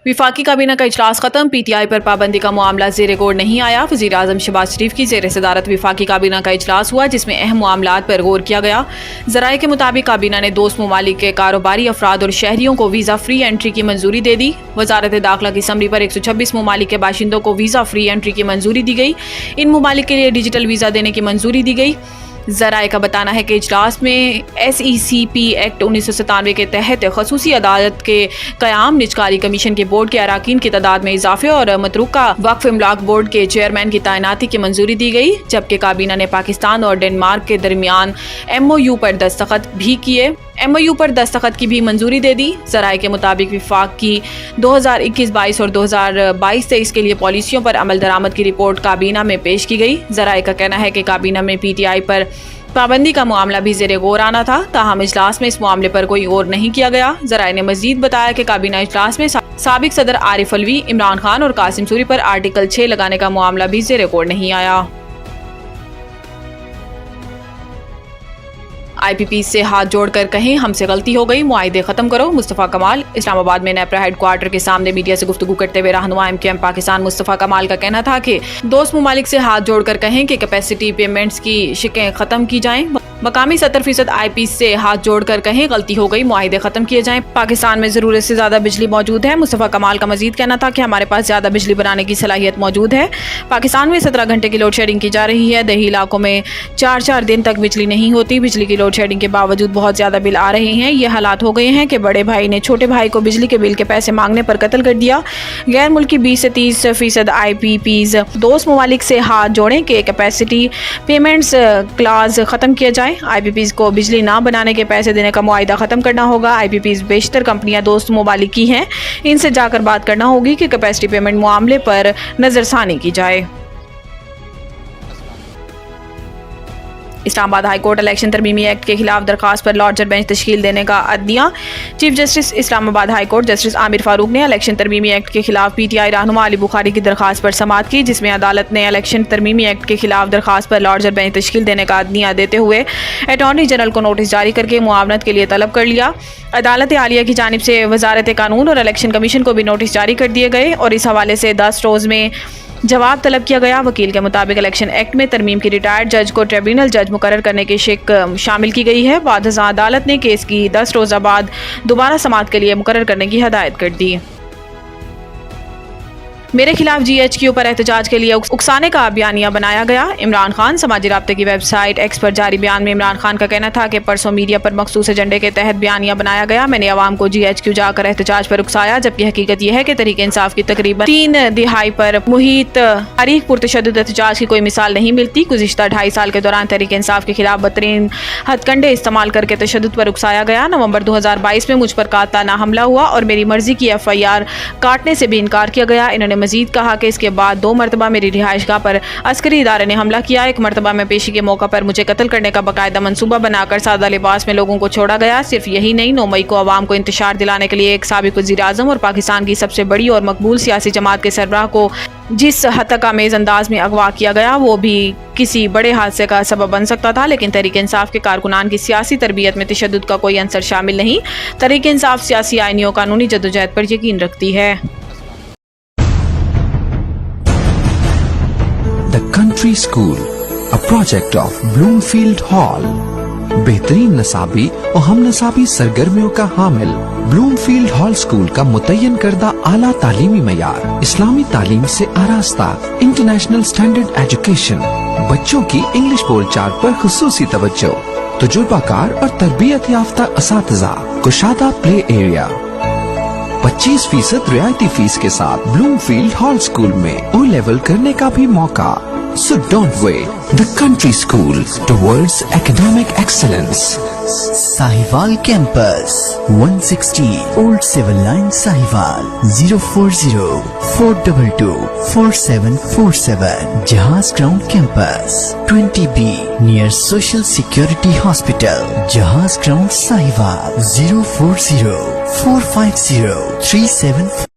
वफाकी काबीना का इजलास खत्म, PTI पर पाबंदी का मामला ज़ेर गौर नहीं आया। वज़ीर आज़म शहबाज शरीफ की ज़ेर सदारत वफाकी काबीना का इजलास हुआ, जिसमें अहम मामलात पर गौर किया गया। ज़राए के मुताबिक काबीना ने दोस्त ममालिक के कारोबारी अफराद और शहरियों को वीज़ा फ्री एंट्री की मंजूरी दे दी। वजारत दाखिला की समरी पर 126 ममालिक के बाशिंदों को वीज़ा फ्री एंट्री की मंजूरी दी गई। इन ममालिक के लिए डिजिटल वीज़ा देने की मंजूरी दी गई। ज़राए का बताना है कि इजलास में SECP एक्ट 1997 के तहत खसूसी अदालत के क़याम, निजकारी कमीशन के बोर्ड के अराकीन की तादाद में इजाफे और मतरूका वक्फ इमलाक बोर्ड के चेयरमैन की तैनाती की मंजूरी दी गई। जबकि काबीना ने पाकिस्तान और डेनमार्क के दरमियान MOU पर दस्तखत भी किए। MOU पर दस्तखत की भी मंजूरी दे दी। ज़राए के मुताबिक विफाक की 2021-22 और 2022-23 के लिए पॉलिसियों पर अमल दरामद की रिपोर्ट काबीना में पेश की गई। ज़राए का कहना है कि काबीना में PTI पर पाबंदी का मामला भी ज़ेरे गौर आना था, ताहम इजलास में इस मामले पर कोई गौर नहीं किया गया। ज़राए ने मज़ीद बताया कि काबीना इजलास में साबिक सदर आरिफ अलवी, इमरान खान और कासिम सूरी पर आर्टिकल 6 लगाने का मामला भी ज़ेरे गौर नहीं आया। IPP से हाथ जोड़कर कहें हमसे गलती हो गई, मुआहिदे खत्म करो। मुस्तफ़ा कमाल इस्लामाबाद में नेपरा हेडक्वार्टर के सामने मीडिया से गुफ्तगू करते हुए रहनुमा MKM पाकिस्तान मुस्तफ़ा कमाल का कहना था कि दोस्त ममालिक से हाथ जोड़कर कहें कि कैपेसिटी पेमेंट्स की शिकें ख़त्म की जाएं। मकामी 70% IP से हाथ जोड़कर कहें गलती हो गई, मुआहिदे ख़त्म किए जाएं। पाकिस्तान में ज़रूरत से ज़्यादा बिजली मौजूद है। मुस्तफ़ा कमाल का मजीद कहना था कि हमारे पास ज़्यादा बिजली बनाने की सलाहियत मौजूद है। पाकिस्तान में 17 घंटे की लोड शेडिंग की जा रही है। दही इलाकों में 4-4 दिन तक बिजली नहीं होती। बिजली की लोड शेडिंग के बावजूद बहुत ज़्यादा बिल आ रहे हैं। ये हालात हो गए हैं कि बड़े भाई ने छोटे भाई को बिजली के बिल के पैसे मांगने पर कत्ल कर दिया। गैर मुल्की 20 से 30% IPPs दोस्त ममालिक से हाथ जोड़ें कि कैपेसिटी पेमेंट्स क्लाज ख़त्म किया जाए। IPPs को बिजली ना बनाने के पैसे देने का मुआहिदा ख़त्म करना होगा। IPPs बेशतर कंपनियां दोस्त ममालिक की हैं, इनसे जाकर बात करना होगी कि कैपेसिटी पेमेंट मामले पर नज़रसानी की जाए। इस्लामाबाद हाई कोर्ट इलेक्शन तरमीमी एक्ट के खिलाफ दरखास्त पर लार्जर बेंच तश्कील देने का अदनिया। Chief justice Islamabad high court justice Aamir Farooq ने इलेक्शन तरमीमी एक्ट के खिलाफ PTI रहनुमा अली बुखारी की दरखास्त पर समाअत की, जिसमें अदालत ने इलेक्शन तरमीमी एक्ट के खिलाफ दरखास्त पर लार्जर बेंच तश्कील देने का अदनिया देते हुए अटॉर्नी जनरल को नोटिस जारी करके मुआवनत के लिए तलब कर लिया। अदालत आलिया की जानिब से वजारत कानून और इलेक्शन कमीशन को भी नोटिस जारी कर दिए गए और इस हवाले से 10 रोज़ में जवाब तलब किया गया। वकील के मुताबिक इलेक्शन एक्ट में तरमीम की रिटायर्ड जज को ट्रिब्यूनल जज मुकर्रर करने की शिक शामिल की गई है। बाद अदालत ने केस की 10 रोज़ा बाद दोबारा समाअत के लिए मुकर्रर करने की हदायत कर दी। मेरे खिलाफ GHQ पर एहतजाज के लिए उकसाने का बयानिया बनाया गया। इमरान खान समाजी राब्ते की वेबसाइट X पर जारी बयान में इमरान खान का कहना था कि परसों मीडिया पर मखसूस एजेंडे के तहत बयानिया बनाया गया। मैंने अवाम को GHQ जाकर एहतजाज पर उकसाया, जबकि हकीकत यह है कि तहरीक इंसाफ की तकरीबन 3 दिहाई पर मुहित तारीख पुरतशद्दुद एहतजाज की कोई मिसाल नहीं मिलती। गुज़िश्ता 2.5 साल के दौरान तहरीक इंसाफ के खिलाफ बदतरीन हथकंडे इस्तेमाल करके तशद्दुद पर उकसाया गया। नवंबर 2022 में मुझ पर कातलाना हमला हुआ और मेरी मर्जी की FIR काटने से भी इनकार किया गया। इन्होंने मजीद कहा कि इसके बाद 2 मरतबा मेरी रिहाइशगाह पर अस्करी इदारे ने हमला किया। एक मरतबा में पेशी के मौका पर मुझे कत्ल करने का बाकायदा मंसूबा बनाकर सादा लिबास में लोगों को छोड़ा गया। सिर्फ यही नहीं, 9 मई को अवाम को इंतशार दिलाने के लिए एक साबिक वज़ीर आज़म और पाकिस्तान की सबसे बड़ी और मकबूल सियासी जमात के सरबराह को जिस हतक-आमेज़ अंदाज में अगवा किया गया, वो भी किसी बड़े हादसे का सबब बन सकता था। लेकिन तहरीक इंसाफ के कारकुनान की सियासी तरबियत में तशद्दुद का कोई अंसर शामिल नहीं। तहरीक इंसाफ सियासी, आईनी और कानूनी जद्दोजहद पर यकीन रखती है। The Country School, a project of Bloomfield Hall. बेहतरीन नसाबी और हम नसाबी सरगर्मियों का हामिल ब्लूमफील्ड हॉल स्कूल का मुतय्यन करदा आला तालीमी मयार, इस्लामी तालीम से आरास्ता, इंटरनेशनल स्टैंडर्ड एजुकेशन, बच्चों की इंग्लिश बोलचाल पर खुसूसी तवज्जो, तजुर्बाकार और तरबियत याफ्ता असातिज़ा, कुशादा प्ले एरिया, 25% रियायती फीस के साथ ब्लूमफील्ड हॉल स्कूल में O लेवल करने का भी मौका। So don't wait. The Country School towards academic excellence. Sahiwal Campus, 160 Old Civil Line, Sahiwal, 040-422-4747. Jahaz Ground Campus, 20B, near Social Security Hospital, Jahaz Ground, Sahiwal, 040-450-37